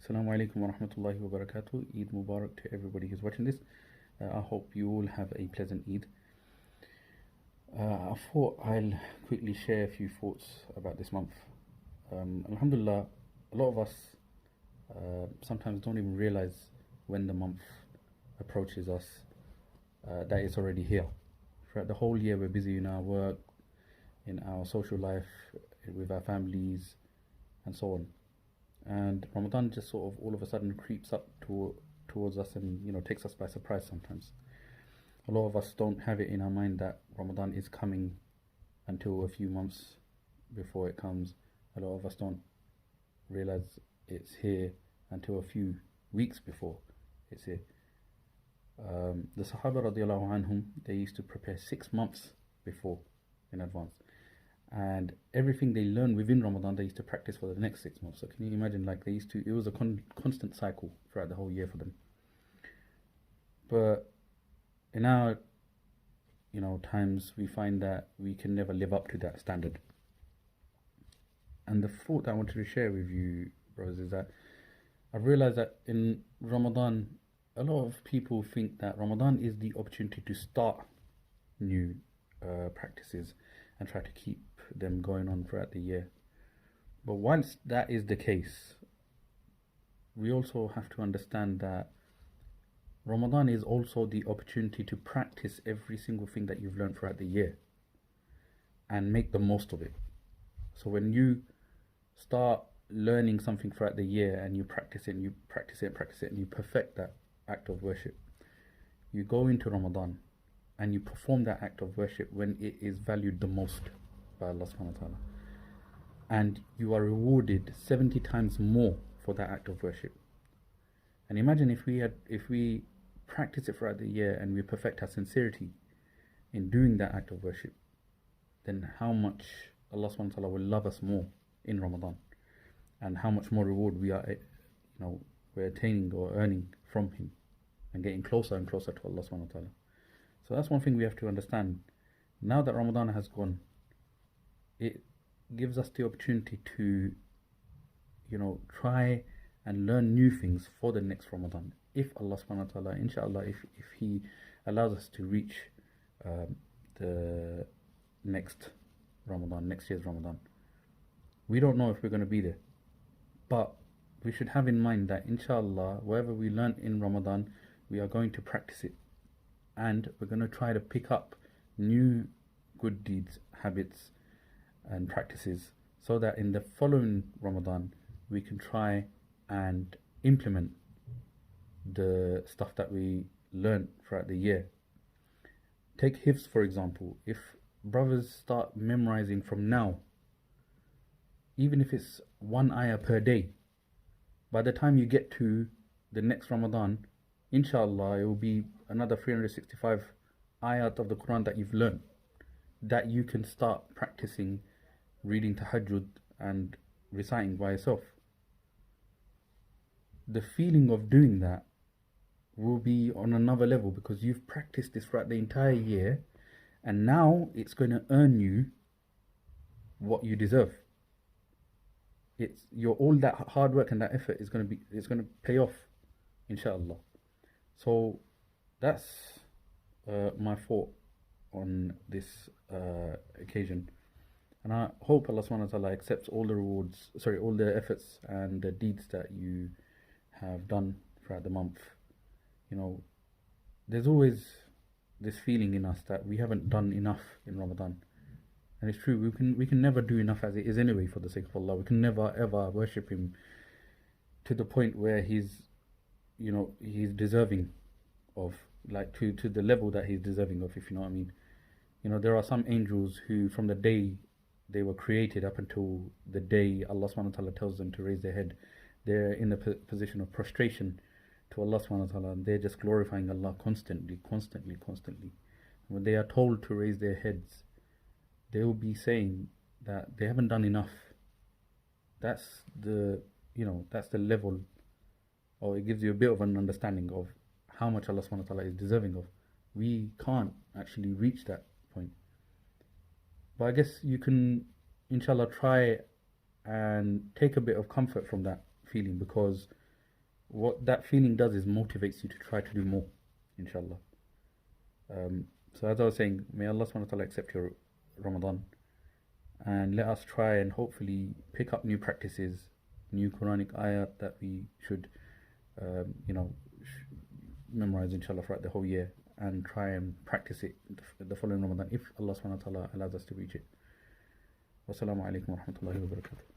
Assalamu alaikum wa rahmatullahi wa barakatuh. Eid Mubarak to everybody who's watching this. I hope you all have a pleasant Eid. I thought I'll quickly share a few thoughts about this month. Alhamdulillah, a lot of us sometimes don't even realize when the month approaches us that it's already here. Throughout the whole year, we're busy in our work, in our social life, with our families, and so on. And Ramadan just sort of all of a sudden creeps up towards us and takes us by surprise sometimes. A lot of us don't have it in our mind that Ramadan is coming until a few months before it comes. A lot of us don't realize it's here until a few weeks before it's here. The Sahaba radiallahu anhum, they used to prepare 6 months before in advance. And everything they learned within Ramadan, they used to practice for the next 6 months. So can you imagine, like it was a constant cycle throughout the whole year for them. But in our, times, we find that we can never live up to that standard. And the thought that I wanted to share with you, brothers, is that I've realized that in Ramadan, a lot of people think that Ramadan is the opportunity to start new practices and try to keep them going on throughout the year. But once that is the case, we also have to understand that Ramadan is also the opportunity to practice every single thing that you've learned throughout the year and make the most of it. So when you start learning something throughout the year and you practice it and you practice it and you perfect that act of worship, you go into Ramadan and you perform that act of worship when it is valued the most by Allah subhanahu wa ta'ala, and you are rewarded 70 times more for that act of worship. And imagine if we practice it throughout the year and we perfect our sincerity in doing that act of worship, then how much Allah subhanahu wa ta'ala will love us more in Ramadan, and how much more reward we're attaining or earning from Him and getting closer and closer to Allah subhanahu wa ta'ala. So that's one thing we have to understand. Now that Ramadan has gone, it gives us the opportunity to, try and learn new things for the next Ramadan. If Allah subhanahu wa ta'ala, inshallah, if He allows us to reach the next year's Ramadan. We don't know if we're going to be there. But we should have in mind that inshallah, whatever we learn in Ramadan, we are going to practice it. And we're going to try to pick up new good deeds, habits and practices, so that in the following Ramadan we can try and implement the stuff that we learned throughout the year. Take hifz for example. If brothers start memorizing from now, even if it's 1 ayah per day, by the time you get to the next Ramadan, inshallah, it will be another 365 ayat of the Quran that you've learned, that you can start practicing reading tahajjud and reciting by yourself. The feeling of doing that will be on another level because you've practiced this throughout the entire year, and now it's going to earn you what you deserve. All that hard work and that effort is going to pay off, inshallah. So that's my thought on this occasion, and I hope Allah subhanahu wa ta'ala accepts all the efforts and the deeds that you have done throughout the month. There's always this feeling in us that we haven't done enough in Ramadan, and it's true. We can never do enough as it is anyway for the sake of Allah. We can never ever worship Him to the point where He's deserving of, like, to the level that He's deserving of, if you know what I mean. There are some angels who, from the day they were created up until the day Allah subhanahu wa ta'ala tells them to raise their head, they're in a position of prostration to Allah subhanahu wa ta'ala, and they're just glorifying Allah constantly. When they are told to raise their heads, they will be saying that they haven't done enough. That's the level, or it gives you a bit of an understanding of how much Allah subhanahu wa ta'ala is deserving of. We can't actually reach that point. But I guess you can, inshallah, try and take a bit of comfort from that feeling, because what that feeling does is motivates you to try to do more, inshallah. So as I was saying, may Allah subhanahu wa ta'ala accept your Ramadan, and let us try and hopefully pick up new practices, new Quranic ayat that we should, memorize inshallah throughout the whole year, and try and practice it the following Ramadan if Allah subhanahu wa ta'ala allows us to reach it. Wassalamu alaikum wa rahmatullahi wa barakatuh.